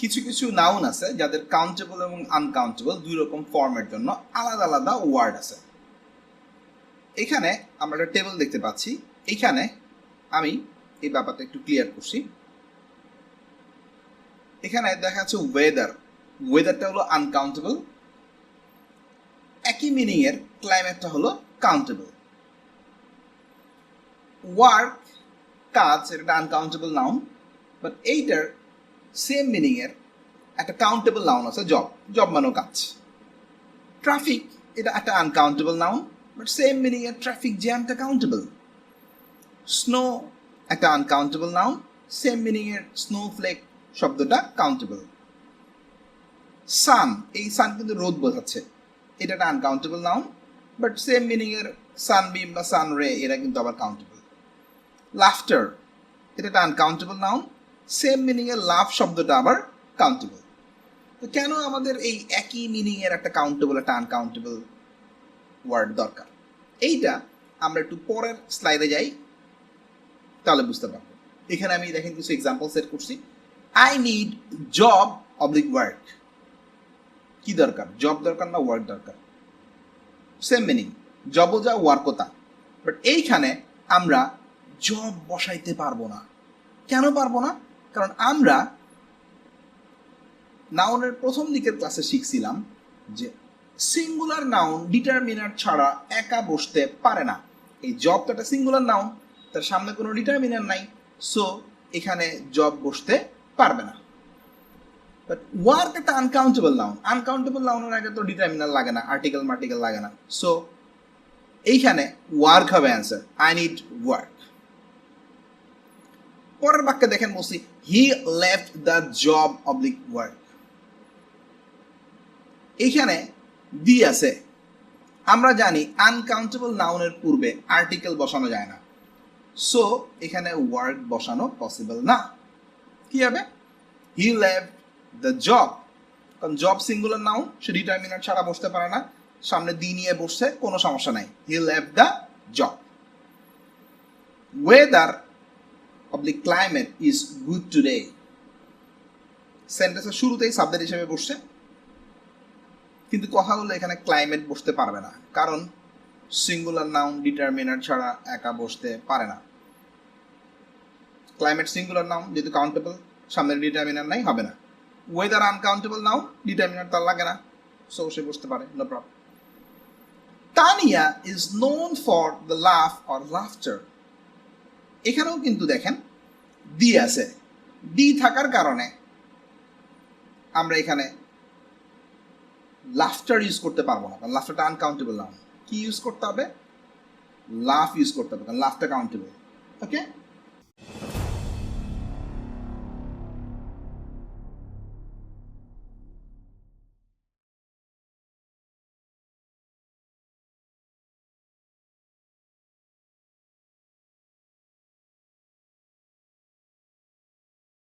কিছু কিছু নাউন আছে যাদের কাউন্টেবল এবং আনকাউন্টেবল দুই রকম ফর্মের জন্য আলাদা আলাদা ওয়ার্ড আছে। এখানে আমরা একটা টেবিল দেখতে পাচ্ছি। এখানে আমি এই ব্যাপারটা একটু ক্লিয়ার করছি। এখানে দেখা যাচ্ছে ওয়েদার, ওয়েদারটা হলো আনকাউন্টেবল। একই মিনিং এর ক্লাইমেটটা হলো কাউন্টেবল। ওয়ার্ক, কাজ, এটা আনকাউন্টেবল নাউন, বাট এইটার সেম মিনিং এর একটা কাউন্টেবল নাউন আছে, জব। জব মানেও কাজ। ট্রাফিক, এটা একটা uncountable noun, but same meaning এর ট্রাফিক জ্যামটা কাউন্টেবল। স্নো একটা আনকাউন্টেবল নাউন, সেম মিনিং এর স্নোফ্লেক শব্দটা কাউন্টেবল। সান, এই সান কিন্তু রোদ বোঝাচ্ছে, এটা একটা uncountable noun, but same meaning এর সানবিম বা সান রে এরা কিন্তু আবার কাউন্টেবল। লাফটার, এটা একটা আনকাউন্টেবল নাউন, সেম মিনিং এর লাভ শব্দটা আবার কাউন্টেবল। তো কেন আমাদের এই একই মিনিং এর একটা কাউন্টেবল একটা আনকাউন্টেবল ওয়ার্ড দরকার, এইটা আমরা একটু পরের স্লাইডে যাই, তাহলে বুঝতে পারবো। এখানে আমি দেখেন কিছু এক্সাম্পল সেট করছি। I need job oblique work. কি দরকার, জব দরকার না ওয়ার্ক দরকার? সেম মিনিং, জবও যা ওয়ার্কও তা। বাট এইখানে আমরা জব বসাইতে পারবো না। কেন পারবো না? কারণ আমরা নাউনের প্রথম দিকের ক্লাসে শিখছিলাম যে সিঙ্গুলার নাউন ডিটারমিনার ছাড়া একা বসতে পারে না। এই জব তো একটা সিঙ্গুলার নাউন, তার সামনে কোনো ডিটারমিনার নাই, সো এখানে জব বসতে পারবে না। বাট ওয়ার্ক একটা আনকাউন্টেবল নাউন, আনকাউন্টেবল নাউনের আগে তো ডিটারমিনার লাগে না, আর্টিকেল মার্টিকেল লাগে না, সো এইখানে ওয়ার্ক হবে অ্যান্সার। I need work. পরের বাক্যে দেখেন বলছি he left the job oblique work. এইখানে দি আছে। আমরা জানি আনকাউন্টেবল নাউনের পূর্বে আর্টিকেল বসানো যায় না, সো এখানে ওয়ার্ক বসানো পসিবল না। কি হবে? হি লেফট দ্য জব, কারণ জব সিঙ্গুলার নাউন, সে ডিটারমিনার ছাড়া বসতে পারে না, সামনে দি নিয়ে বসছে, কোনো সমস্যা নাই। He left the job. Weather oblique climate is good today. সেন্টেন্সের শুরুতেই সাবজেক্ট হিসেবে বসছে, কিন্তু কথা হলো এখানে ক্লাইমেট বসতে পারবে না, কারণ সিঙ্গুলার নাউন ডিটারমিনার ছাড়া একা বসতে পারে না। ক্লাইমেট সিঙ্গুলার নাউন, যেহেতু কাউন্টেবল, সামনের ডিটারমিনার নাই, হবে না। ওয়েদার আনকাউন্টেবল নাউন, ডিটারমিনার তার লাগে না, সো সে বসতে পারে, no problem. Tania is known for the laugh or laughter. এখানেও কিন্তু দেখেন দি আছে। দি থাকার কারণে আমরা এখানে লাফটার ইউজ করতে পারবো না, কারণ লাফটারটা আনকাউন্টেবল নাউন। কি ইউজ করতে হবে? লাফ ইউজ করতে হবে, কারণ লাফটা কাউন্টেবল। ওকে।